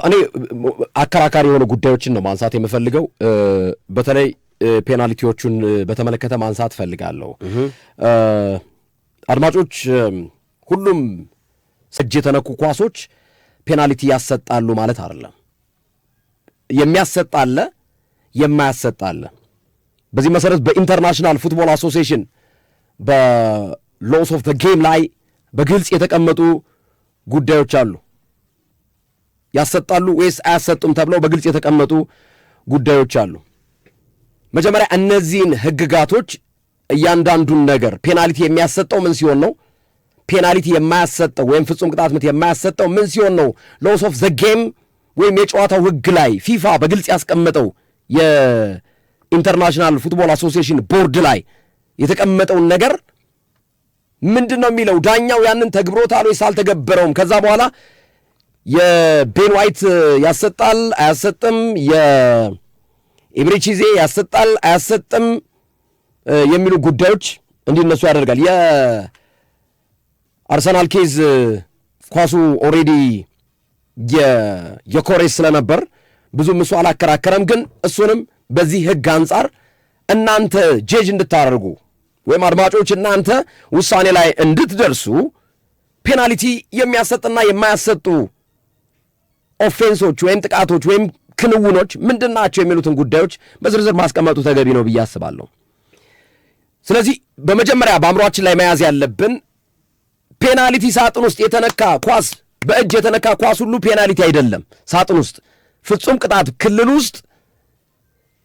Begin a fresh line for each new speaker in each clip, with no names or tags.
እኔ አከራካሪ የሆኑ ጉዳዮችን ነው ማንሳት የምፈልገው። በተለይ ፔናልቲዎቹን በተመለከተ ማንሳት ፈልጋለሁ። አድማጮች ሁሉም እጅ የተነኩ ኳሶች ፔናልቲ ያሰጣሉ ማለት አይደለም። የሚያሰጣለ የማያሰጣለ። በዚህ መሰረት በኢንተርናሽናል ፉትቦል አሶሲዬሽን በሎስ ኦፍ ዘ ጌም ላይ በግልጽ የተቀመጡ ጉዳዮች አሉ። ያሰጣሉ ወይስ አያሰጡም ተብለው በግልጽ የተቀመጡ ጉዳዮች አሉ። መጀመሪያ እነዚህን ህግጋቶች እያንዳንዱን ነገር ፔናልቲ የሚያሰጠው ምን ሲሆን ነው፣ ፔናልቲ የማያሰጠው ወይም ፍጹም ቅጣት ምት የማያሰጠው ምን ሲሆን ነው፣ ሎስ ኦፍ ዘ ጌም ወይም የጨዋታው ህግ ላይ ፊፋ በግልጽ ያስቀመጠው የኢንተርናሽናል ፉትቦል አሶሲዬሽን ቦርድ ላይ የተቀመጠውን ነገር ምንድን ነው የሚለው፣ ዳኛው ያንን ተግብሮታል ወይስ አልተገበረውም፣ ከዛ በኋላ የቤን ዋይት ያሰጣል አያሰጥም፣ የኢብሪቺዜ ያሰጣል አያሰጥም የሚሉ ጉዳዮች እንዲነሱ ያደርጋል። የአርሰናል ኬዝ ኳሱ ኦሬዲ የኮሬስ ስለነበር ብዙም እሱ አላከራከረም። ግን እሱንም በዚህ ህግ አንጻር እናንተ ጄጅ እንድታደርጉ ወይም አድማጮች እናንተ ውሳኔ ላይ እንድትደርሱ ፔናልቲ የሚያሰጥና የማያሰጡ ኦፌንሶች ወይም ጥቃቶች ወይም ክንውኖች ምንድናቸው የሚሉትን ጉዳዮች በዝርዝር ማስቀመጡ ተገቢ ነው ብዬ አስባለሁ። ስለዚህ በመጀመሪያ በአእምሯችን ላይ መያዝ ያለብን ፔናልቲ ሳጥን ውስጥ የተነካ ኳስ፣ በእጅ የተነካ ኳስ ሁሉ ፔናልቲ አይደለም። ሳጥን ውስጥ ፍጹም ቅጣት ክልል ውስጥ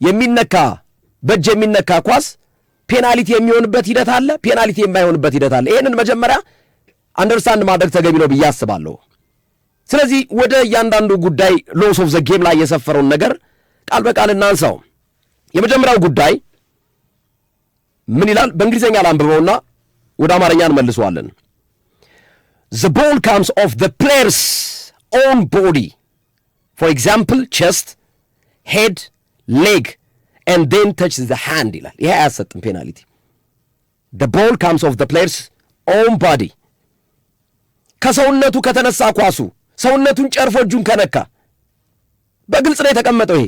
የሚነካ በእጅ የሚነካ ኳስ ፔናልቲ የሚሆንበት ሂደት አለ፣ ፔናልቲ የማይሆንበት ሂደት አለ። ይህንን መጀመሪያ አንደርስታንድ ማድረግ ተገቢ ነው ብዬ አስባለሁ። ስለዚህ ወደ እያንዳንዱ ጉዳይ ሎስ ኦፍ ዘ ጌም ላይ የሰፈረውን ነገር ቃል በቃል እናንሳው። የመጀመሪያው ጉዳይ ምን ይላል? በእንግሊዝኛ ላንብበውና ወደ አማርኛ እንመልሰዋለን። The ball comes off the player's own body, for example chest, head, leg, and then touches the hand ይላል። ይሄ አያሰጥም ፔናልቲ። The ball comes off the player's own body፣ ከሰውነቱ ከተነሳ ኳሱ ሰውነቱን ጨርፎ እጁን ከነካ በግልጽ ነው የተቀመጠው። ይሄ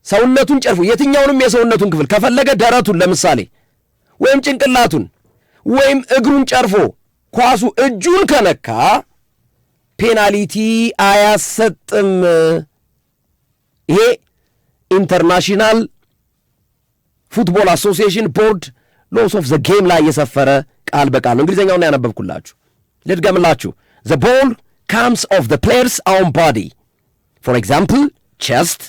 ሰውነቱን ጨርፎ የትኛውንም የሰውነቱን ክፍል ከፈለገ ደረቱን ለምሳሌ ወይም ጭንቅላቱን ወይም እግሩን ጨርፎ ኳሱ እጁን ከነካ ፔናልቲ አያሰጥም። ይሄ ኢንተርናሽናል ፉትቦል አሶሲዬሽን ቦርድ ሎስ ኦፍ ዘ ጌም ላይ የሰፈረ ቃል በቃል ነው። እንግሊዝኛውን ያነበብኩላችሁ ልድገምላችሁ። The ball comes off the player's own body, for example chest,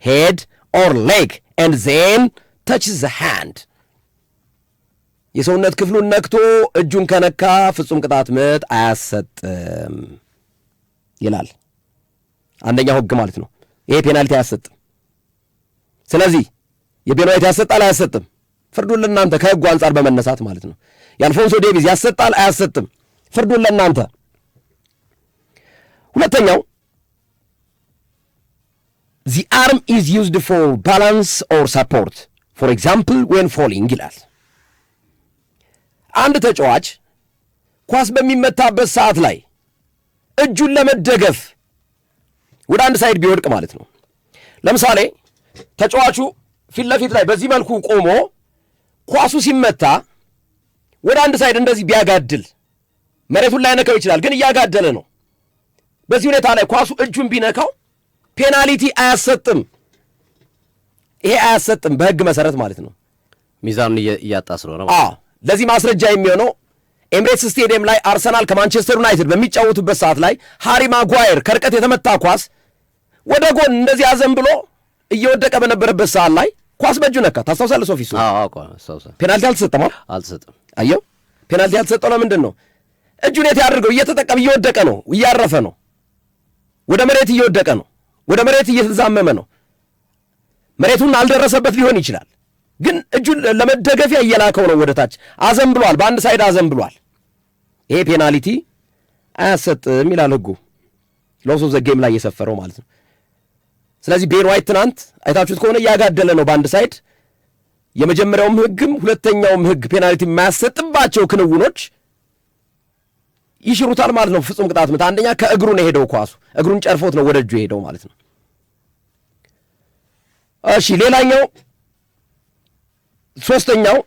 head or leg, and then touches the hand. የሰውነት ክፍሉን ነክቶ እጁን ከነካ ፍጹም ቅጣት ምት አያሰጥም ይላል አንደኛው ህግ ማለት ነው። ይሄ ፔናልቲ አያሰጥም። ስለዚህ የቤን ዋይት ያሰጣል አያሰጥም፣ ፍርዱን ለእናንተ ከህጉ አንጻር በመነሳት ማለት ነው። የአልፎንሶ ዴቪዝ ያሰጣል አያሰጥም፣ ፍርዱን ለእናንተ። ሁለተኛው the arm is used for balance or support, for example when falling ይላል። አንድ ተጫዋች ኳስ በሚመታበት ሰዓት ላይ እጁን ለመደገፍ ወደ አንድ ሳይድ ቢወድቅ ማለት ነው። ለምሳሌ ተጫዋቹ ፊት ለፊት ላይ በዚህ መልኩ ቆሞ ኳሱ ሲመታ ወደ አንድ ሳይድ እንደዚህ ቢያጋድል መሬቱን ላይ ነካው ይችላል፣ ግን እያጋደለ ነው። በዚህ ሁኔታ ላይ ኳሱ እጁን ቢነካው ፔናልቲ አያሰጥም። ይሄ አያሰጥም በህግ መሰረት ማለት ነው።
ሚዛኑን እያጣ ስለሆነ
ለዚህ ማስረጃ የሚሆነው ኤምሬትስ ስቴዲየም ላይ አርሰናል ከማንቸስተር ዩናይትድ በሚጫወቱበት ሰዓት ላይ ሃሪ ማጓየር ከርቀት የተመታ ኳስ ወደ ጎን እንደዚህ አዘን ብሎ እየወደቀ በነበረበት ሰዓት ላይ ኳስ በእጁ ነካ። ታስታውሳለህ ሶፊሱ? ፔናልቲ አልተሰጠም። አየው፣ ፔናልቲ ያልተሰጠው ለምንድን ነው? እጁን የት ያድርገው? እየተጠቀም እየወደቀ ነው፣ እያረፈ ነው፣ ወደ መሬት እየወደቀ ነው፣ ወደ መሬት እየተዛመመ ነው። መሬቱን አልደረሰበት ሊሆን ይችላል፣ ግን እጁን ለመደገፊያ እየላከው ነው ወደ ታች። አዘን ብሏል፣ በአንድ ሳይድ አዘን ብሏል። ይሄ ፔናልቲ አያሰጥም ይላል ህጉ፣ ሎስ ኦፍ ዘ ጌም ላይ የሰፈረው ማለት ነው። ስለዚህ ቤን ዋይት ትናንት አይታችሁት ከሆነ እያጋደለ ነው በአንድ ሳይድ። የመጀመሪያውም ህግም ሁለተኛውም ህግ ፔናልቲ የማያሰጥባቸው ክንውኖች ይሽሩታል ማለት ነው። ፍጹም ቅጣት ምት አንደኛ ከእግሩ ነው ሄደው ኳሱ እግሩን ጨርፎት ነው ወደ እጁ ሄደው ማለት ነው። እሺ ሌላኛው ሶስተኛው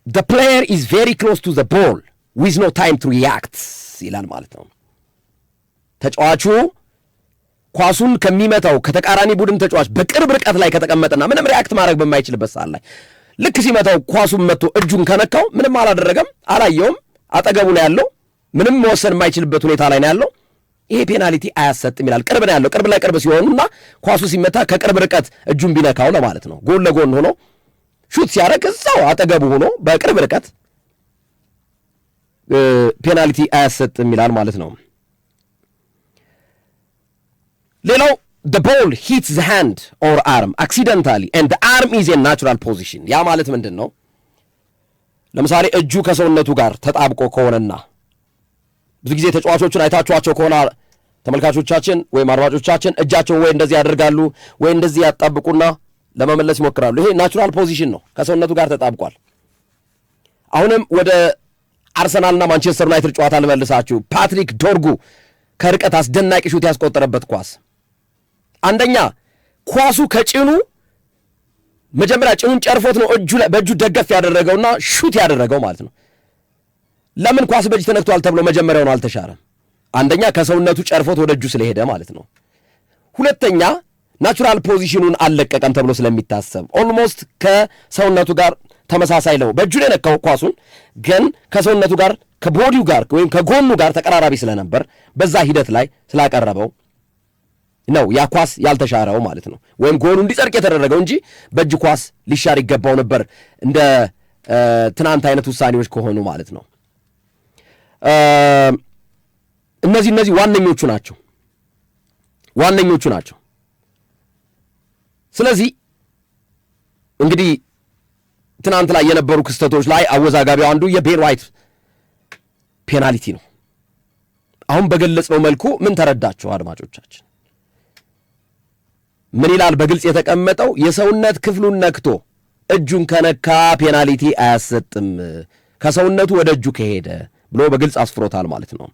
the player is very close to the ball with no time to react ይላል ማለት ነው። ተጫዋቹ ኳሱን ከሚመታው ከተቃራኒ ቡድን ተጫዋች በቅርብ ርቀት ላይ ከተቀመጠና ምንም ሪአክት ማድረግ በማይችልበት ሰዓት ላይ ልክ ሲመታው ኳሱን መጥቶ እጁን ከነካው ምንም አላደረገም፣ አላየውም፣ አጠገቡ ነው ያለው፣ ምንም መወሰን የማይችልበት ሁኔታ ላይ ነው ያለው፣ ይሄ ፔናልቲ አያሰጥም ይላል። ቅርብ ነው ያለው። ቅርብ ላይ ቅርብ ሲሆኑና ኳሱ ሲመታ ከቅርብ ርቀት እጁን ቢነካው ለማለት ነው። ጎን ለጎን ሆኖ ሹት ሲያደርግ እዛው አጠገቡ ሆኖ በቅርብ ርቀት ፔናልቲ አያሰጥም ይላል ማለት ነው። ሌላው the ball hits the hand or arm accidentally and the arm is in natural position ያ ማለት ምንድን ነው? ለምሳሌ እጁ ከሰውነቱ ጋር ተጣብቆ ከሆነና ብዙ ጊዜ ተጫዋቾችን አይታችኋቸው ከሆነ ተመልካቾቻችን ወይም አድማጮቻችን እጃቸውን ወይ እንደዚህ ያደርጋሉ ወይ እንደዚህ ያጣብቁና ለመመለስ ይሞክራሉ። ይሄ ናቹራል ፖዚሽን ነው፣ ከሰውነቱ ጋር ተጣብቋል። አሁንም ወደ አርሰናልና ማንቸስተር ዩናይትድ ጨዋታ ልመልሳችሁ። ፓትሪክ ዶርጉ ከርቀት አስደናቂ ሹት ያስቆጠረበት ኳስ አንደኛ ኳሱ ከጭኑ መጀመሪያ ጭኑን ጨርፎት ነው በእጁ ደገፍ ያደረገውና ሹት ያደረገው ማለት ነው። ለምን ኳስ በእጅ ተነክቷል ተብሎ መጀመሪያው ነው አልተሻረም? አንደኛ ከሰውነቱ ጨርፎት ወደ እጁ ስለሄደ ማለት ነው። ሁለተኛ ናቹራል ፖዚሽኑን አልለቀቀም ተብሎ ስለሚታሰብ ኦልሞስት ከሰውነቱ ጋር ተመሳሳይ ነው። በእጁ ላይ ነካው ኳሱን ግን ከሰውነቱ ጋር ከቦዲው ጋር ወይም ከጎኑ ጋር ተቀራራቢ ስለነበር በዛ ሂደት ላይ ስላቀረበው ነው ያ ኳስ ያልተሻረው ማለት ነው። ወይም ጎሉ እንዲጸድቅ የተደረገው እንጂ በእጅ ኳስ ሊሻር ይገባው ነበር እንደ ትናንት አይነት ውሳኔዎች ከሆኑ ማለት ነው። እነዚህ ዋነኞቹ ናቸው። ስለዚህ እንግዲህ ትናንት ላይ የነበሩ ክስተቶች ላይ አወዛጋቢው አንዱ የቤን ዋይት ፔናልቲ ነው። አሁን በገለጽነው መልኩ ምን ተረዳችሁ አድማጮቻችን? ምን ይላል በግልጽ የተቀመጠው? የሰውነት ክፍሉን ነክቶ እጁን ከነካ ፔናልቲ አያሰጥም ከሰውነቱ ወደ እጁ ከሄደ ብሎ በግልጽ አስፍሮታል ማለት ነው።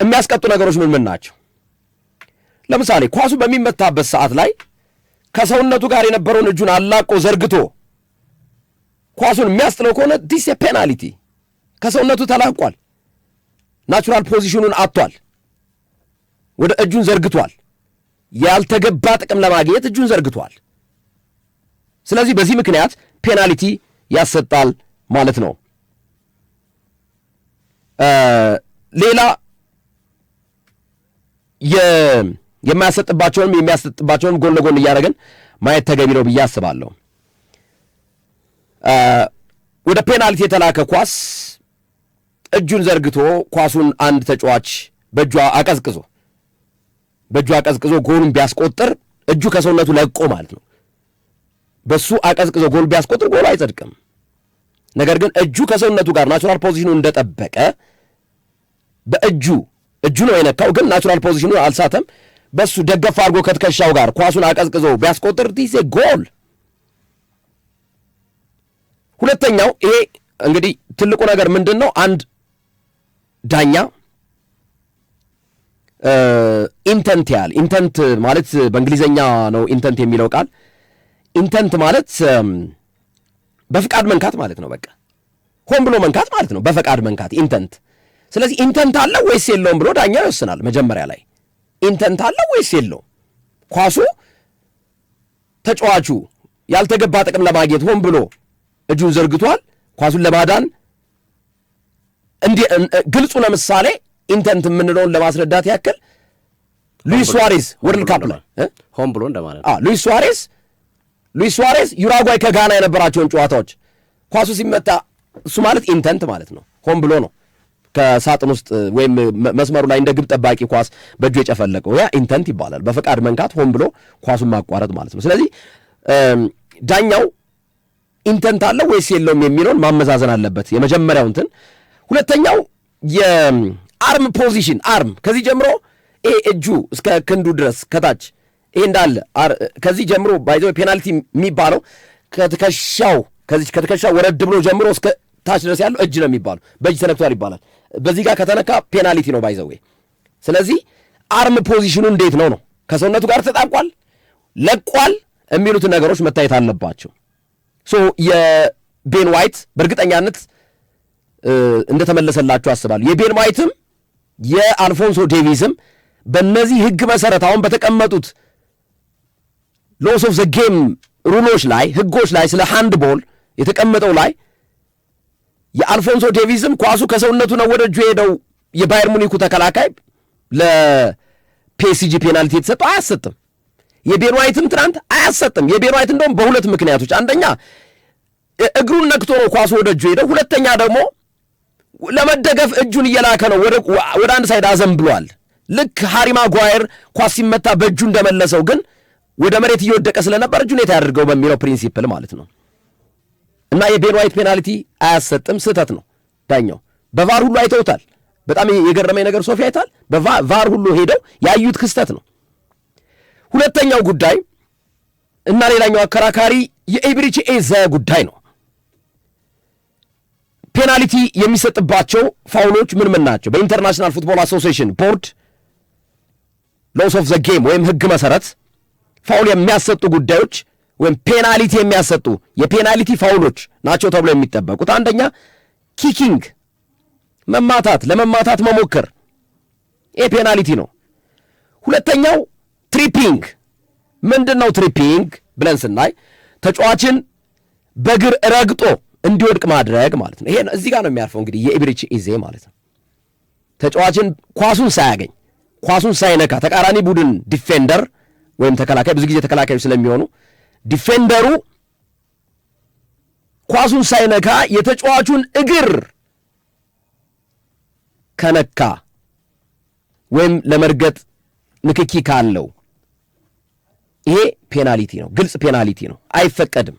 የሚያስቀጡ ነገሮች ምን ናቸው? ለምሳሌ ኳሱ በሚመታበት ሰዓት ላይ ከሰውነቱ ጋር የነበረውን እጁን አላቆ ዘርግቶ ኳሱን የሚያስጥለው ከሆነ ዲስ ፔናልቲ፣ ከሰውነቱ ተላቋል፣ ናቹራል ፖዚሽኑን አጥቷል፣ ወደ እጁን ዘርግቷል፣ ያልተገባ ጥቅም ለማግኘት እጁን ዘርግቷል። ስለዚህ በዚህ ምክንያት ፔናልቲ ያሰጣል ማለት ነው። ሌላ የማያሰጥባቸውንም የሚያሰጥባቸውንም ጎን ለጎን እያደረግን ማየት ተገቢ ነው ብዬ አስባለሁ። ወደ ፔናልቲ የተላከ ኳስ እጁን ዘርግቶ ኳሱን አንድ ተጫዋች በእጁ አቀዝቅዞ ጎሉን ቢያስቆጥር እጁ ከሰውነቱ ለቆ ማለት ነው። በሱ አቀዝቅዞ ጎል ቢያስቆጥር ጎሉ አይጸድቅም። ነገር ግን እጁ ከሰውነቱ ጋር ናቹራል ፖዚሽኑን እንደጠበቀ በእጁ ነው የነካው፣ ግን ናቹራል ፖዚሽኑን አልሳተም። በሱ ደገፍ አድርጎ ከትከሻው ጋር ኳሱን አቀዝቅዞ ቢያስቆጥር ዲስ ጎል። ሁለተኛው ይሄ እንግዲህ ትልቁ ነገር ምንድን ነው? አንድ ዳኛ ኢንተንት ማለት በእንግሊዘኛ ነው ኢንተንት የሚለው ቃል። ኢንተንት ማለት በፍቃድ መንካት ማለት ነው። በቃ ሆን ብሎ መንካት ማለት ነው፣ በፈቃድ መንካት ኢንተንት። ስለዚህ ኢንተንት አለው ወይስ የለውም ብሎ ዳኛ ይወስናል። መጀመሪያ ላይ ኢንተንት አለው ወይስ የለውም? ኳሱ ተጫዋቹ ያልተገባ ጥቅም ለማግኘት ሆን ብሎ እጁን ዘርግቷል ኳሱን ለማዳን። ግልጹ ለምሳሌ ኢንተንት የምንለውን ለማስረዳት ያክል ሉዊስ ሱዋሬዝ ወርልድ ካፕ ላይ
ሆን ብሎ እንደማለት
ሉዊስ ሱዋሬዝ ዩራጓይ ከጋና የነበራቸውን ጨዋታዎች ኳሱ ሲመታ እሱ ማለት ኢንተንት ማለት ነው። ሆን ብሎ ነው ከሳጥን ውስጥ ወይም መስመሩ ላይ እንደ ግብ ጠባቂ ኳስ በእጁ የጨፈለቀው፣ ያ ኢንተንት ይባላል። በፈቃድ መንካት ሆን ብሎ ኳሱን ማቋረጥ ማለት ነው። ስለዚህ ዳኛው ኢንተንት አለው ወይስ የለውም የሚለውን ማመዛዘን አለበት። የመጀመሪያው እንትን። ሁለተኛው የአርም ፖዚሽን፣ አርም ከዚህ ጀምሮ ይሄ እጁ እስከ ክንዱ ድረስ ከታች ይሄ እንዳለ ከዚህ ጀምሮ ባይዘው ፔናልቲ የሚባለው ከትከሻው ወረድ ብሎ ጀምሮ እስከ ታች ድረስ ያለው እጅ ነው የሚባለው። በእጅ ተነክቷል ይባላል። በዚህ ጋር ከተነካ ፔናልቲ ነው ባይዘዌ። ስለዚህ አርም ፖዚሽኑ እንዴት ነው ከሰውነቱ ጋር ተጣብቋል፣ ለቋል የሚሉትን ነገሮች መታየት አለባቸው። የቤን ዋይት በእርግጠኛነት እንደተመለሰላችሁ አስባለሁ። የቤን ዋይትም የአልፎንሶ ዴቪስም በእነዚህ ህግ መሰረት አሁን በተቀመጡት ሎስ ኦፍ ዘ ጌም ሩሎች ላይ ህጎች ላይ ስለ ሃንድቦል የተቀመጠው ላይ የአልፎንሶ ዴቪስም ኳሱ ከሰውነቱ ነው ወደ እጁ ሄደው የባየር ሙኒኩ ተከላካይ ለፒኤስጂ ፔናልቲ የተሰጠው አያሰጥም። የቤን ዋይትም ትናንት አያሰጥም። የቤን ዋይት እንደውም በሁለት ምክንያቶች፣ አንደኛ እግሩን ነክቶ ነው ኳሱ ወደ እጁ ሄደው፣ ሁለተኛ ደግሞ ለመደገፍ እጁን እየላከ ነው ወደ አንድ ሳይድ አዘንብሏል። ልክ ሃሪ ማጓየር ኳስ ሲመታ በእጁ እንደመለሰው ግን ወደ መሬት እየወደቀ ስለነበር እጁን ያድርገው በሚለው ፕሪንሲፕል ማለት ነው። እና የቤን ዋይት ፔናልቲ አያሰጥም፣ ስህተት ነው። ዳኛው በቫር ሁሉ አይተውታል። በጣም የገረመኝ ነገር ሶፊ አይታል፣ በቫር ሁሉ ሄደው ያዩት ክስተት ነው። ሁለተኛው ጉዳይ እና ሌላኛው አከራካሪ የኤቤሬቺ ኤዜ ጉዳይ ነው። ፔናልቲ የሚሰጥባቸው ፋውሎች ምን ናቸው? በኢንተርናሽናል ፉትቦል አሶሲዬሽን ቦርድ ሎስ ኦፍ ዘ ጌም ወይም ህግ መሰረት ፋውል የሚያሰጡ ጉዳዮች ወይም ፔናልቲ የሚያሰጡ የፔናልቲ ፋውሎች ናቸው ተብሎ የሚጠበቁት፣ አንደኛ ኪኪንግ፣ መማታት፣ ለመማታት መሞከር፣ ይሄ ፔናልቲ ነው። ሁለተኛው ትሪፒንግ። ምንድን ነው ትሪፒንግ ብለን ስናይ ተጫዋችን በእግር ረግጦ እንዲወድቅ ማድረግ ማለት ነው። ይሄ እዚህ ጋር ነው የሚያርፈው እንግዲህ የኤቤሬቺ ኤዜ ማለት ነው። ተጫዋችን ኳሱን ሳያገኝ ኳሱን ሳይነካ ተቃራኒ ቡድን ዲፌንደር ወይም ተከላካይ፣ ብዙ ጊዜ ተከላካዮች ስለሚሆኑ ዲፌንደሩ ኳሱን ሳይነካ የተጫዋቹን እግር ከነካ ወይም ለመርገጥ ንክኪ ካለው ይሄ ፔናልቲ ነው፣ ግልጽ ፔናልቲ ነው፣ አይፈቀድም።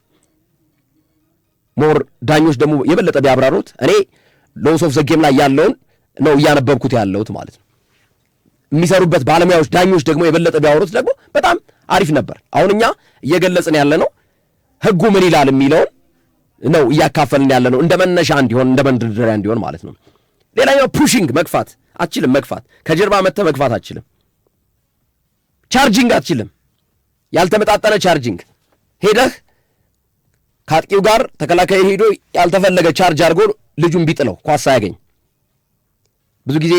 ሞር ዳኞች ደግሞ የበለጠ ቢያብራሩት፣ እኔ ሎስ ኦፍ ዘ ጌም ላይ ያለውን ነው እያነበብኩት ያለሁት ማለት ነው። የሚሰሩበት ባለሙያዎች ዳኞች ደግሞ የበለጠ ቢያወሩት ደግሞ በጣም አሪፍ ነበር። አሁን እኛ እየገለጽን ያለ ነው ህጉ ምን ይላል የሚለውን ነው እያካፈልን ያለ ነው፣ እንደ መነሻ እንዲሆን እንደ መንደርደሪያ እንዲሆን ማለት ነው። ሌላኛው ፑሽንግ፣ መግፋት አትችልም። መግፋት ከጀርባ መጥተህ መግፋት አትችልም። ቻርጂንግ አትችልም። ያልተመጣጠነ ቻርጂንግ ሄደህ ከአጥቂው ጋር ተከላካይ ሄዶ ያልተፈለገ ቻርጅ አድርጎ ልጁን ቢጥለው ኳስ ሳያገኝ ብዙ ጊዜ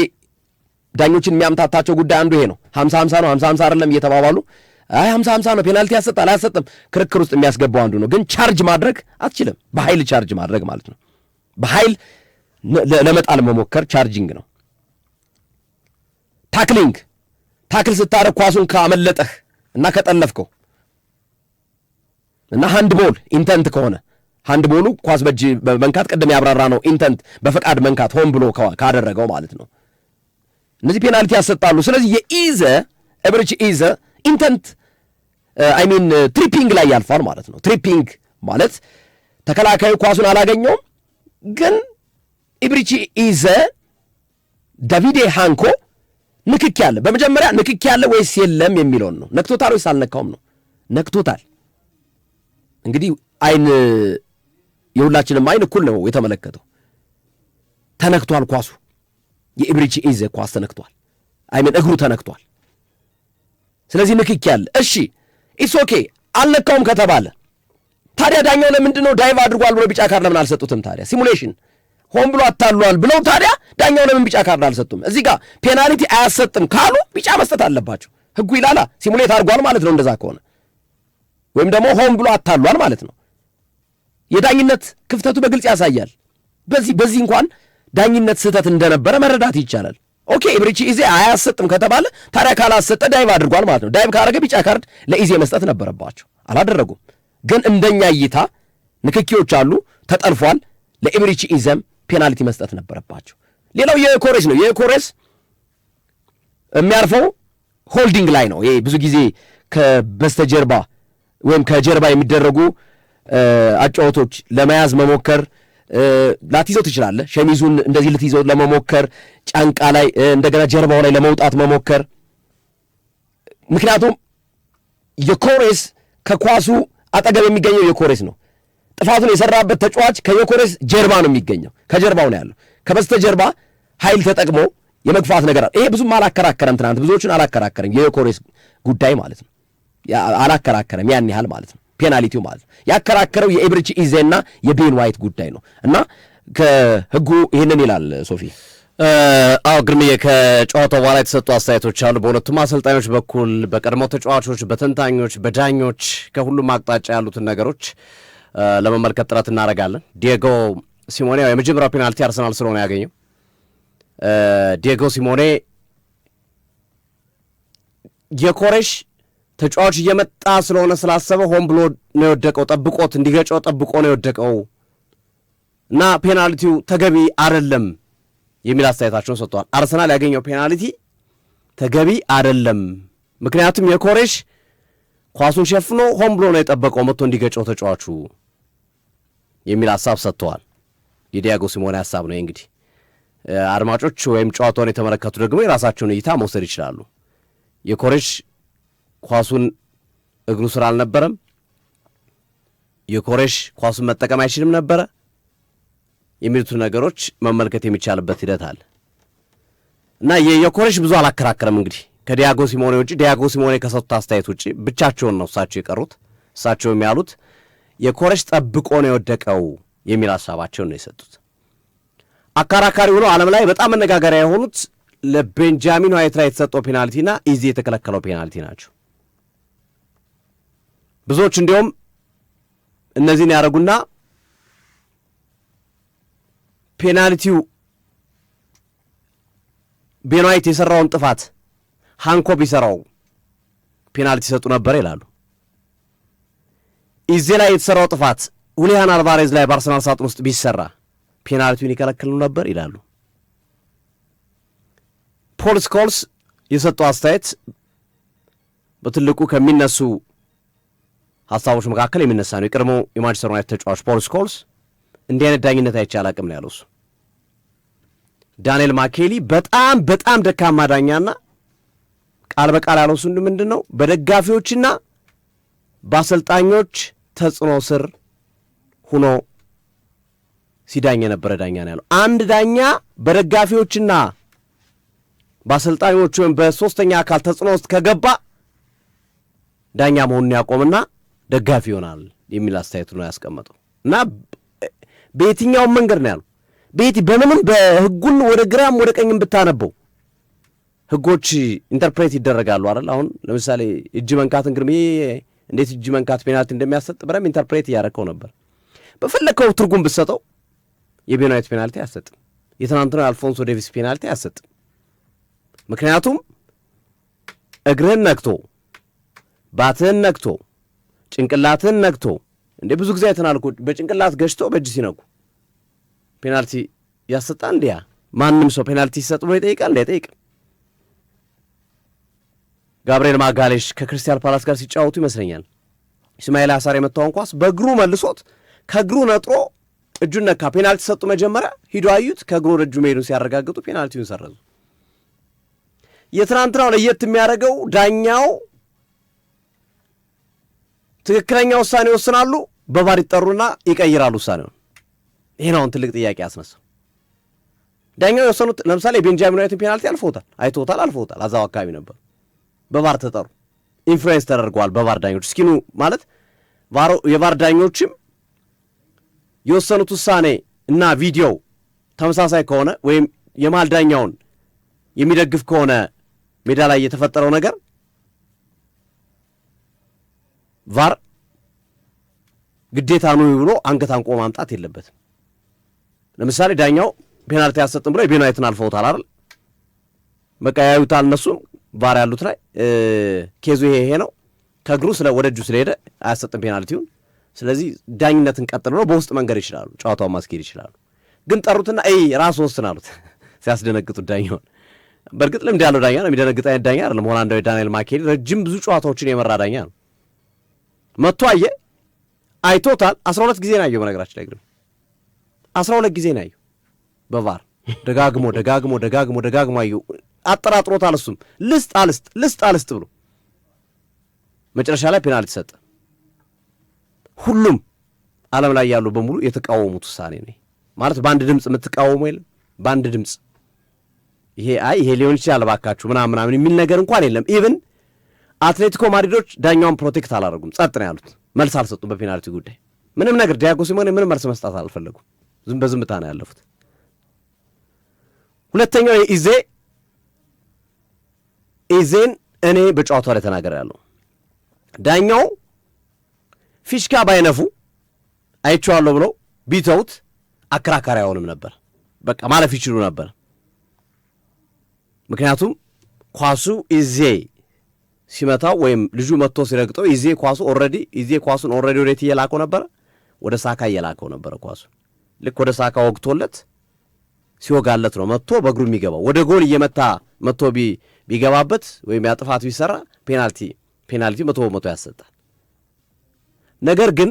ዳኞችን የሚያምታታቸው ጉዳይ አንዱ ይሄ ነው። 50-50 ነው 50-50 አይደለም እየተባባሉ 50-50 ነው ፔናልቲ ያሰጣል አያሰጥም ክርክር ውስጥ የሚያስገባው አንዱ ነው። ግን ቻርጅ ማድረግ አትችልም። በኃይል ቻርጅ ማድረግ ማለት ነው። በኃይል ለመጣል መሞከር ቻርጂንግ ነው። ታክሊንግ፣ ታክል ስታረግ ኳሱን ካመለጠህ እና ከጠለፍከው እና ሃንድቦል ኢንተንት ከሆነ ሃንድቦሉ ኳስ በእጅ መንካት ቅድም ያብራራ ነው። ኢንተንት በፈቃድ መንካት ሆን ብሎ ካደረገው ማለት ነው። እነዚህ ፔናልቲ ያሰጣሉ። ስለዚህ ኤቤሬቺ ኤዜ ኢንተንት ትሪፒንግ ላይ ያልፋል ማለት ነው። ትሪፒንግ ማለት ተከላካዩ ኳሱን አላገኘውም፣ ግን ኤቤሬቺ ኤዜ ዳቪዴ ሃንኮ ንክኪ ያለ፣ በመጀመሪያ ንክኪ ያለ ወይስ የለም የሚለውን ነው። ነክቶታል ወይስ አልነካውም ነው። ነክቶታል። እንግዲህ አይን የሁላችንም አይን እኩል ነው የተመለከተው። ተነክቷል ኳሱ። የኤቤሬቺ ኤዜ ኳስ ተነክቷል። እግሩ ተነክቷል። ስለዚህ ንክኪ ያለ። እሺ ኢትስ ኦኬ አልነካውም ከተባለ ታዲያ ዳኛው ለምንድን ነው ዳይቭ አድርጓል ብሎ ቢጫ ካርድ ለምን አልሰጡትም? ታዲያ ሲሙሌሽን ሆን ብሎ አታሏል ብለው ታዲያ ዳኛው ለምን ቢጫ ካርድ አልሰጡም? እዚህ ጋር ፔናልቲ አያሰጥም ካሉ ቢጫ መስጠት አለባቸው። ህጉ ይላላ ሲሙሌት አድርጓል ማለት ነው እንደዛ ከሆነ፣ ወይም ደግሞ ሆን ብሎ አታሏል ማለት ነው። የዳኝነት ክፍተቱ በግልጽ ያሳያል። በዚህ እንኳን ዳኝነት ስህተት እንደነበረ መረዳት ይቻላል። ኦኬ ኤቤሬቺ ኤዜ አያሰጥም ከተባለ ታዲያ ካላሰጠ ዳይቭ አድርጓል ማለት ነው። ዳይቭ ካረገ ቢጫ ካርድ ለኤዜ መስጠት ነበረባቸው፣ አላደረጉም። ግን እንደኛ እይታ ንክኪዎች አሉ፣ ተጠልፏል። ለኤቤሬቺ ኤዜም ፔናልቲ መስጠት ነበረባቸው። ሌላው የኮሬስ ነው። የኮሬስ የሚያርፈው ሆልዲንግ ላይ ነው። ይሄ ብዙ ጊዜ ከበስተጀርባ ወይም ከጀርባ የሚደረጉ አጫወቶች ለመያዝ መሞከር፣ ላትይዘው ትችላለህ። ሸሚዙን እንደዚህ ልትይዘው ለመሞከር፣ ጫንቃ ላይ እንደገና ጀርባው ላይ ለመውጣት መሞከር። ምክንያቱም የኮሬስ ከኳሱ አጠገብ የሚገኘው የኮሬስ ነው። ጥፋቱን የሰራበት ተጫዋች ከዮኬሬስ ጀርባ ነው የሚገኘው፣ ከጀርባው ነው ያለው። ከበስተጀርባ ኃይል ተጠቅሞ የመግፋት ነገር ይሄ ብዙም አላከራከረም። ትናንት ብዙዎቹን አላከራከረም። የዮኬሬስ ጉዳይ ማለት ነው አላከራከረም ያን ያህል ማለት ነው። ፔናልቲው ማለት ነው ያከራከረው የኤብሪቺ ኢዜና የቤን ዋይት ጉዳይ ነው እና ከህጉ ይህንን ይላል። ሶፊ
አዎ ግርምዬ፣ ከጨዋታው በኋላ የተሰጡ አስተያየቶች አሉ በሁለቱም አሰልጣኞች በኩል፣ በቀድሞ ተጫዋቾች፣ በተንታኞች፣ በዳኞች፣ ከሁሉም አቅጣጫ ያሉትን ነገሮች ለመመልከት ጥረት እናደርጋለን። ዲየጎ ሲሞኔ የመጀመሪያው ፔናልቲ አርሰናል ስለሆነ ያገኘው ዲየጎ ሲሞኔ የኮሬሽ ተጫዋች እየመጣ ስለሆነ ስላሰበ ሆን ብሎ ነው የወደቀው፣ ጠብቆት እንዲገጨው ጠብቆ ነው የወደቀው እና ፔናልቲው ተገቢ አይደለም የሚል አስተያየታቸውን ሰጥተዋል። አርሰናል ያገኘው ፔናልቲ ተገቢ አይደለም፣ ምክንያቱም የኮሬሽ ኳሱን ሸፍኖ ሆን ብሎ ነው የጠበቀው መጥቶ እንዲገጨው ተጫዋቹ የሚል ሀሳብ ሰጥተዋል። የዲያጎ ሲሞኔ ሀሳብ ነው። እንግዲህ አድማጮች ወይም ጨዋታውን የተመለከቱ ደግሞ የራሳቸውን እይታ መውሰድ ይችላሉ። የኮሬሽ ኳሱን እግሩ ስራ አልነበረም፣ የኮሬሽ ኳሱን መጠቀም አይችልም ነበረ የሚሉትን ነገሮች መመልከት የሚቻልበት ሂደት አለ እና የኮሬሽ ብዙ አላከራከረም። እንግዲህ ከዲያጎ ሲሞኔ ውጭ ዲያጎ ሲሞኔ ከሰጡት አስተያየት ውጭ ብቻቸውን ነው እሳቸው የቀሩት። እሳቸው የሚያሉት የኮሬሽ ጠብቆ ነው የወደቀው የሚል ሀሳባቸውን ነው የሰጡት። አከራካሪ ሆኖ ዓለም ላይ በጣም መነጋገሪያ የሆኑት ለቤንጃሚን ዋይት ላይ የተሰጠው ፔናልቲና ኢዜ የተከለከለው ፔናልቲ ናቸው። ብዙዎች እንዲሁም እነዚህን ያደረጉና ፔናልቲው ቤን ዋይት የሰራውን ጥፋት ሃንኮ ቢሰራው ፔናልቲ ይሰጡ ነበር ይላሉ። ኢዜ ላይ የተሰራው ጥፋት ሁሊያን አልቫሬዝ ላይ በአርሰናል ሳጥን ውስጥ ቢሰራ ፔናልቲውን ይከለክሉ ነበር ይላሉ። ፖል ስኮልስ የሰጠው አስተያየት በትልቁ ከሚነሱ ሀሳቦች መካከል የሚነሳ ነው። የቀድሞ የማንቸስተር ዩናይትድ ተጫዋች ፖል ስኮልስ እንዲህ አይነት ዳኝነት አይቻል አቅም ነው ያለው እሱ። ዳንኤል ማኬሊ በጣም በጣም ደካማ ዳኛና ቃል በቃል ያለው እሱ ምንድን ነው በደጋፊዎችና በአሰልጣኞች ተጽዕኖ ስር ሁኖ ሲዳኝ የነበረ ዳኛ ነው ያለው። አንድ ዳኛ በደጋፊዎችና በአሰልጣኞች ወይም በሶስተኛ አካል ተጽዕኖ ውስጥ ከገባ ዳኛ መሆኑን ያቆምና ደጋፊ ይሆናል የሚል አስተያየት ነው ያስቀመጠው እና በየትኛውም መንገድ ነው ያለው። በምንም በህጉን ወደ ግራም ወደ ቀኝም ብታነበው ህጎች ኢንተርፕሬት ይደረጋሉ አይደል? አሁን ለምሳሌ እጅ መንካትን ግርም እንዴት እጅ መንካት ፔናልቲ እንደሚያሰጥ በደምብ ኢንተርፕሬት እያደረከው ነበር። በፈለከው ትርጉም ብትሰጠው የቤን ዋይት ፔናልቲ አያሰጥም። የትናንትናው አልፎንሶ ዴቪስ ፔናልቲ አያሰጥም። ምክንያቱም እግርህን ነክቶ ባትህን ነክቶ ጭንቅላትህን ነክቶ እንደ ብዙ ጊዜ አይተናልኩ በጭንቅላት ገጭቶ በእጅ ሲነኩ ፔናልቲ ያሰጣ እንዲያ ማንም ሰው ፔናልቲ ሲሰጥ ብሎ ይጠይቃል እንዳይጠይቅም። ጋብርኤል ማጋሌሽ ከክሪስታል ፓላስ ጋር ሲጫወቱ ይመስለኛል ኢስማኤል አሳር የመታውን ኳስ በእግሩ መልሶት ከእግሩ ነጥሮ እጁን ነካ። ፔናልቲ ሰጡ። መጀመሪያ ሂዶ አዩት። ከእግሩ ወደ እጁ መሄዱን ሲያረጋግጡ ፔናልቲውን ሰረዙ። የትናንትናው ለየት የሚያደርገው ዳኛው ትክክለኛ ውሳኔ ይወስናሉ፣ በቫር ይጠሩና ይቀይራሉ ውሳኔውን። ይሄ ነው ትልቅ ጥያቄ ያስነሳው። ዳኛው የወሰኑት ለምሳሌ ቤንጃሚን ዋይትን ፔናልቲ አልፈውታል፣ አይተውታል፣ አልፈውታል። አዛው አካባቢ ነበር። በቫር ተጠሩ፣ ኢንፍሉዌንስ ተደርገዋል በቫር ዳኞች። እስኪኑ ማለት የቫር ዳኞችም የወሰኑት ውሳኔ እና ቪዲዮ ተመሳሳይ ከሆነ ወይም የመሃል ዳኛውን የሚደግፍ ከሆነ ሜዳ ላይ የተፈጠረው ነገር ቫር ግዴታ ነው ብሎ አንገት አንቆ ማምጣት የለበትም። ለምሳሌ ዳኛው ፔናልቲ ያሰጥም ብሎ የቤን ዋይትን አልፈውታል አይደል? በቃ ያዩታል እነሱም ቫር ያሉት ላይ ኬዙ ይሄ ነው፣ ከእግሩ ወደ እጁ ስለሄደ አያሰጥም ፔናልቲውን። ስለዚህ ዳኝነትን ቀጥል ብሎ በውስጥ መንገድ ይችላሉ፣ ጨዋታውን ማስኬድ ይችላሉ። ግን ጠሩትና ራሱ ወስን አሉት። ሲያስደነግጡት ዳኛውን። በእርግጥ ልምድ ያለው ዳኛ ነው፣ የሚደነግጥ አይነት ዳኛ አይደለም። ሆላንዳዊ ዳንኤል ማኬሊ ረጅም ብዙ ጨዋታዎችን የመራ ዳኛ ነው። መጥቶ አየ፣ አይቶታል። 12 ጊዜ ነው ያየው። በነገራችን ላይ ግን 12 ጊዜ ነው ያየው በቫር ደጋግሞ ደጋግሞ ደጋግሞ ደጋግሞ አየው። አጠራጥሮታል። እሱም ልስጥ አልስጥ ብሎ መጨረሻ ላይ ፔናልቲ ሰጠ። ሁሉም ዓለም ላይ ያሉ በሙሉ የተቃወሙት ውሳኔ ነው ማለት በአንድ ድምፅ የምትቃወሙ የለም በአንድ ድምፅ ይሄ ሊሆን ይችላል ባካችሁ ምናምን የሚል ነገር እንኳን የለም። ኢቭን አትሌቲኮ ማድሪዶች ዳኛውን ፕሮቴክት አላደረጉም፣ ጸጥ ነው ያሉት፣ መልስ አልሰጡም በፔናልቲ ጉዳይ ምንም ነገር። ዲያጎ ሲሞኔ ምንም መልስ መስጠት አልፈለጉም፣ ዝም በዝምታ ነው ያለፉት። ሁለተኛው ኢዜን እኔ በጨዋታው ላይ ተናገር ያለው ዳኛው ፊሽካ ባይነፉ አይቼዋለሁ ብለው ቢተውት አከራካሪ አይሆንም ነበር፣ በቃ ማለፍ ይችሉ ነበር። ምክንያቱም ኳሱ ኢዜ ሲመታው ወይም ልጁ መጥቶ ሲረግጠው ኢዜ ኳሱን ኦልሬዲ ወዴት እየላከው ነበረ? ወደ ሳካ እየላከው ነበረ። ኳሱን ልክ ወደ ሳካ ወግቶለት ሲወጋለት ነው መጥቶ በእግሩ የሚገባው። ወደ ጎል እየመታ መጥቶ ቢገባበት ወይም ያጥፋት ቢሰራ ፔናልቲ 100% ያሰጣል። ነገር ግን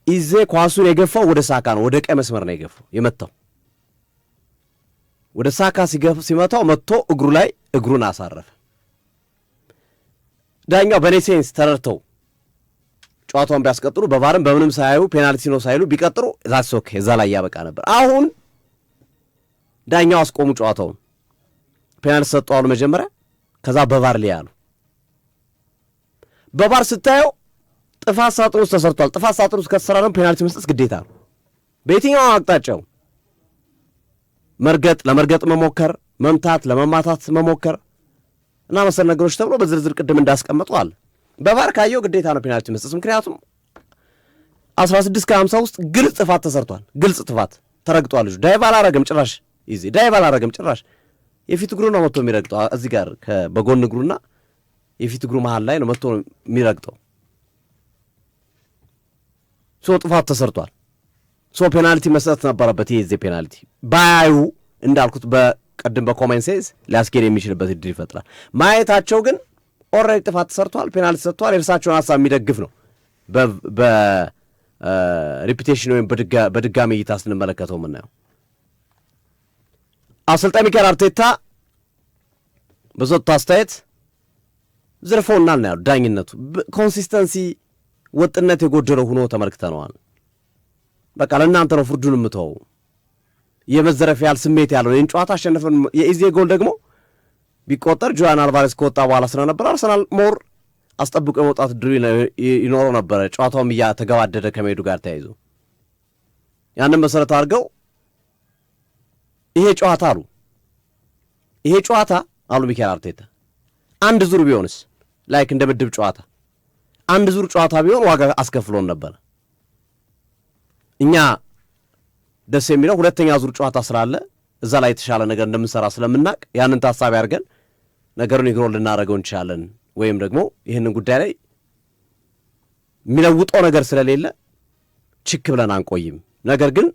ኢዜ ኳሱን የገፋው ወደ ሳካ ነው፣ ወደ ቀይ መስመር ነው የገፋው የመታው። ወደ ሳካ ሲመታው መጥቶ እግሩ ላይ እግሩን አሳረፈ። ዳኛው በኔ ሴንስ ተረድተው ጨዋታውን ቢያስቀጥሉ በቫርም በምንም ሳያዩ ፔናልቲ ነው ሳይሉ ቢቀጥሩ ዛትስ ኦኬ፣ እዛ ላይ ያበቃ ነበር። አሁን ዳኛው አስቆሙ ጨዋታውን። ፔናልቲ ሰጠዋሉ መጀመሪያ፣ ከዛ በቫር ሊያሉ በቫር ስታየው ጥፋት ሳጥን ውስጥ ተሰርቷል። ጥፋት ሳጥን ውስጥ ከተሰራ ደግሞ ፔናልቲ መስጠት ግዴታ ነው በየትኛው አቅጣጫው። ለመርገጥ መሞከር፣ መምታት ለመማታት መሞከር እና መሰል ነገሮች ተብሎ በዝርዝር ቅድም እንዳስቀመጡ አለ። በቫር ካየው ግዴታ ነው ፔናልቲ መስጠት። ምክንያቱም 16-50 ውስጥ ግልጽ ጥፋት ተሰርቷል። ግልጽ ጥፋት ተረግጧል። ልጁ ዳይቭ አላረገም ጭራሽ፣ ዳይቭ አላረገም ጭራሽ። የፊት እግሩ ነው መጥቶ የሚረግጠው። እዚህ ጋር በጎን እግሩና የፊት እግሩ መሃል ላይ ነው መጥቶ የሚረግጠው። ጥፋት ተሰርቷል። ፔናልቲ መስጠት ነበረበት። ይሄ ፔናልቲ ባያዩ እንዳልኩት በቀድም በኮመን ሴንስ ሊያስኬድ የሚችልበት እድል ይፈጥራል። ማየታቸው ግን ኦልሬዲ ጥፋት ተሰርቷል፣ ፔናልቲ ሰጥቷል፣ የእርሳቸውን ሀሳብ የሚደግፍ ነው። በሪፒቴሽን ወይም በድጋሚ እይታ ስንመለከተው የምናየው አሰልጣኝ ሚኬል አርቴታ በሰጡት አስተያየት ዝርፈውናል ነው ያሉት። ዳኝነቱ ኮንሲስተንሲ ወጥነት የጎደለው ሆኖ ተመልክተነዋል። በቃ ለእናንተ ነው ፍርዱን የምተው፣ የመዘረፍ ያህል ስሜት ያለው ይህን ጨዋታ አሸነፈን። የኢዜ ጎል ደግሞ ቢቆጠር ጁሊያን አልቫሬስ ከወጣ በኋላ ስለነበር አርሰናል ሞር አስጠብቆ የመውጣት ድል ይኖረው ነበረ፣ ጨዋታውም እያተገባደደ ከመሄዱ ጋር ተያይዞ ያንን መሰረት አድርገው ይሄ ጨዋታ አሉ ሚኬል አርቴታ አንድ ዙር ቢሆንስ ላይክ እንደ ምድብ ጨዋታ አንድ ዙር ጨዋታ ቢሆን ዋጋ አስከፍሎን ነበር። እኛ ደስ የሚለው ሁለተኛ ዙር ጨዋታ ስላለ እዛ ላይ የተሻለ ነገር እንደምንሰራ ስለምናቅ ያንን ታሳቢ አድርገን ነገሩን ኢግኖር ልናደርገው እንችላለን፣ ወይም ደግሞ ይህንን ጉዳይ ላይ የሚለውጠው ነገር ስለሌለ ችክ ብለን አንቆይም። ነገር ግን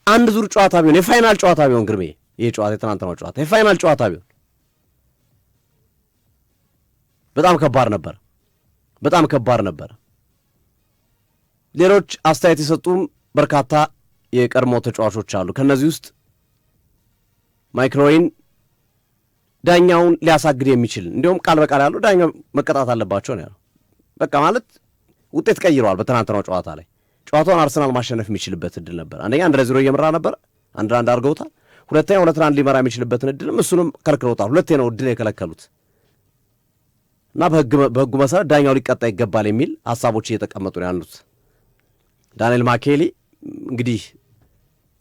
አንድ ዙር ጨዋታ ቢሆን የፋይናል ጨዋታ ቢሆን ግርሜ ይሄ ጨዋታ የትናንትናው ጨዋታ የፋይናል ጨዋታ ቢሆን በጣም ከባድ ነበር። ሌሎች አስተያየት የሰጡም በርካታ የቀድሞ ተጫዋቾች አሉ። ከነዚህ ውስጥ ማይክል ኦዌን ዳኛውን ሊያሳግድ የሚችል እንዲሁም ቃል በቃል ያለው ዳኛው መቀጣት አለባቸው ነው ያለው። በቃ ማለት ውጤት ቀይረዋል። በትናንትናው ጨዋታ ላይ ጨዋታውን አርሰናል ማሸነፍ የሚችልበት እድል ነበር። አንደኛ 1-0 እየመራ ነበር፣ 1-1 አድርገውታል። ሁለተኛ 2-1 ሊመራ የሚችልበትን እድልም እሱንም ከልክለውታል። ሁለቴ ነው እድል የከለከሉት እና በህጉ መሰረት ዳኛው ሊቀጣ ይገባል የሚል ሀሳቦች እየተቀመጡ ነው ያሉት። ዳንኤል ማኬሊ እንግዲህ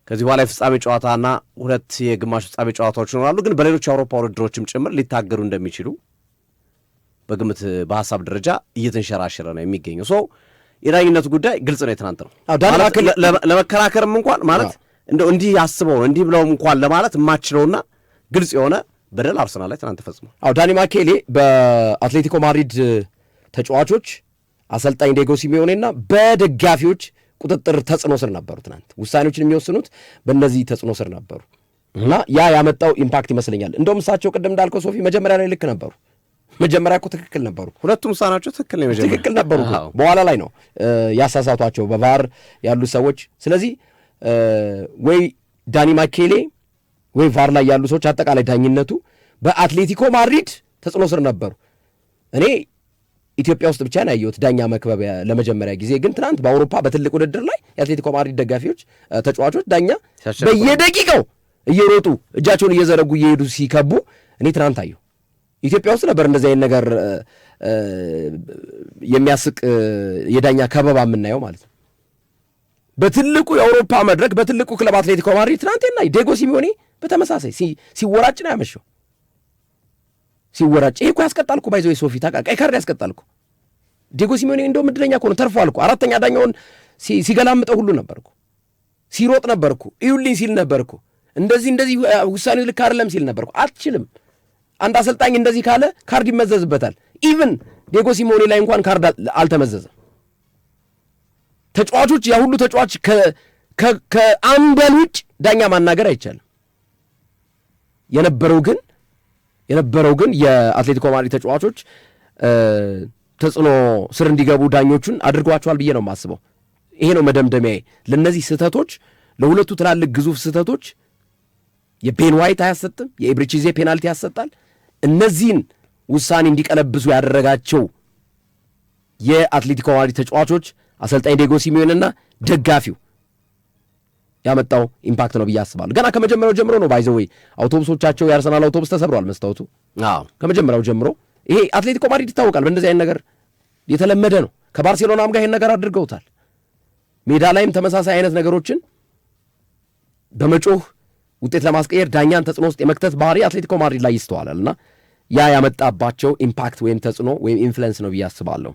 ከዚህ በኋላ የፍጻሜ ጨዋታና 2 የግማሽ ፍጻሜ ጨዋታዎች ይኖራሉ፣ ግን በሌሎች የአውሮፓ ውድድሮችም ጭምር ሊታገሩ እንደሚችሉ በግምት በሀሳብ ደረጃ እየተንሸራሸረ ነው የሚገኘው። የዳኝነቱ ጉዳይ ግልጽ ነው። የትናንት ነው ለመከራከርም እንኳን ማለት እንደው እንዲህ አስበው እንዲህ ብለውም እንኳን ለማለት የማችለውና ግልጽ የሆነ በደል አርሰናል ላይ ትናንት ተፈጽሟል።
ዳኒ ማኬሌ በአትሌቲኮ ማድሪድ ተጫዋቾች፣ አሰልጣኝ ዲየጎ ሲሜዮኔና በደጋፊዎች ቁጥጥር ተጽዕኖ ስር ነበሩ። ትናንት ውሳኔዎችን የሚወስኑት በእነዚህ ተጽዕኖ ስር ነበሩ እና ያ ያመጣው ኢምፓክት ይመስለኛል። እንደውም እሳቸው ቅድም እንዳልከው ሶፊ መጀመሪያ ላይ ልክ ነበሩ። መጀመሪያ እኮ ትክክል ነበሩ።
ሁለቱም ውሳኔያቸው ትክክል
ነበሩ። በኋላ ላይ ነው ያሳሳቷቸው በቫር ያሉት ሰዎች። ስለዚህ ወይ ዳኒ ማኬሌ ወይ ቫር ላይ ያሉ ሰዎች አጠቃላይ ዳኝነቱ በአትሌቲኮ ማድሪድ ተጽዕኖ ስር ነበሩ። እኔ ኢትዮጵያ ውስጥ ብቻ ነው ያየሁት ዳኛ መክበብ ለመጀመሪያ ጊዜ። ግን ትናንት በአውሮፓ በትልቅ ውድድር ላይ የአትሌቲኮ ማድሪድ ደጋፊዎች ተጫዋቾች ዳኛ በየደቂቃው እየሮጡ እጃቸውን እየዘረጉ እየሄዱ ሲከቡ እኔ ትናንት አየሁ። ኢትዮጵያ ውስጥ ነበር እንደዚህ አይነት ነገር የሚያስቅ የዳኛ ከበባ የምናየው ማለት ነው። በትልቁ የአውሮፓ መድረክ በትልቁ ክለብ አትሌቲኮ ማድሪድ ትናንትና ዴጎ ሲሚዮኔ በተመሳሳይ ሲወራጭ ነው ያመሸው። ሲወራጭ ይሄ እኮ ያስቀጣል እኮ ባይዘው ሶፊ ታውቃ ቀይ ካርድ ያስቀጣል እኮ። ዴጎ ሲሚዮኔ እንደውም ምድለኛ እኮ ነው፣ ተርፏል እኮ። አራተኛ ዳኛውን ሲገላምጠው ሁሉ ነበር እኮ፣ ሲሮጥ ነበር እኮ፣ እዩልኝ ሲል ነበር እኮ፣ እንደዚህ ውሳኔው ልክ አይደለም ሲል ነበር እኮ። አትችልም። አንድ አሰልጣኝ እንደዚህ ካለ ካርድ ይመዘዝበታል። ኢቭን ዴጎ ሲሚዮኔ ላይ እንኳን ካርድ አልተመዘዘም። ተጫዋቾች ያ ሁሉ ተጫዋች ከአምበል ውጭ ዳኛ ማናገር አይቻልም። የነበረው ግን የአትሌቲኮ ማድሪድ ተጫዋቾች ተጽዕኖ ስር እንዲገቡ ዳኞቹን አድርጓቸዋል ብዬ ነው የማስበው። ይሄ ነው መደምደሚያዬ። ለእነዚህ ስህተቶች፣ ለሁለቱ ትላልቅ ግዙፍ ስህተቶች የቤን ዋይት አያሰጥም፣ የኤብሪቺዜ ፔናልቲ ያሰጣል። እነዚህን ውሳኔ እንዲቀለብሱ ያደረጋቸው የአትሌቲኮ ማድሪድ ተጫዋቾች፣ አሰልጣኝ ዴጎ ሲሚዮንና ደጋፊው ያመጣው ኢምፓክት ነው ብዬ አስባለሁ። ገና ከመጀመሪያው ጀምሮ ነው ባይዘወይ አውቶቡሶቻቸው የአርሰናል አውቶቡስ ተሰብሯል መስታወቱ። ከመጀመሪያው ጀምሮ ይሄ አትሌቲኮ ማድሪድ ይታወቃል በእንደዚህ አይነት ነገር የተለመደ ነው። ከባርሴሎናም ጋር ይሄን ነገር አድርገውታል። ሜዳ ላይም ተመሳሳይ አይነት ነገሮችን በመጮህ ውጤት ለማስቀየር ዳኛን ተጽዕኖ ውስጥ የመክተት ባህሪ አትሌቲኮ ማድሪድ ላይ ይስተዋላል እና ያ ያመጣባቸው ኢምፓክት ወይም ተጽዕኖ ወይም ኢንፍሉዌንስ ነው ብዬ አስባለሁ።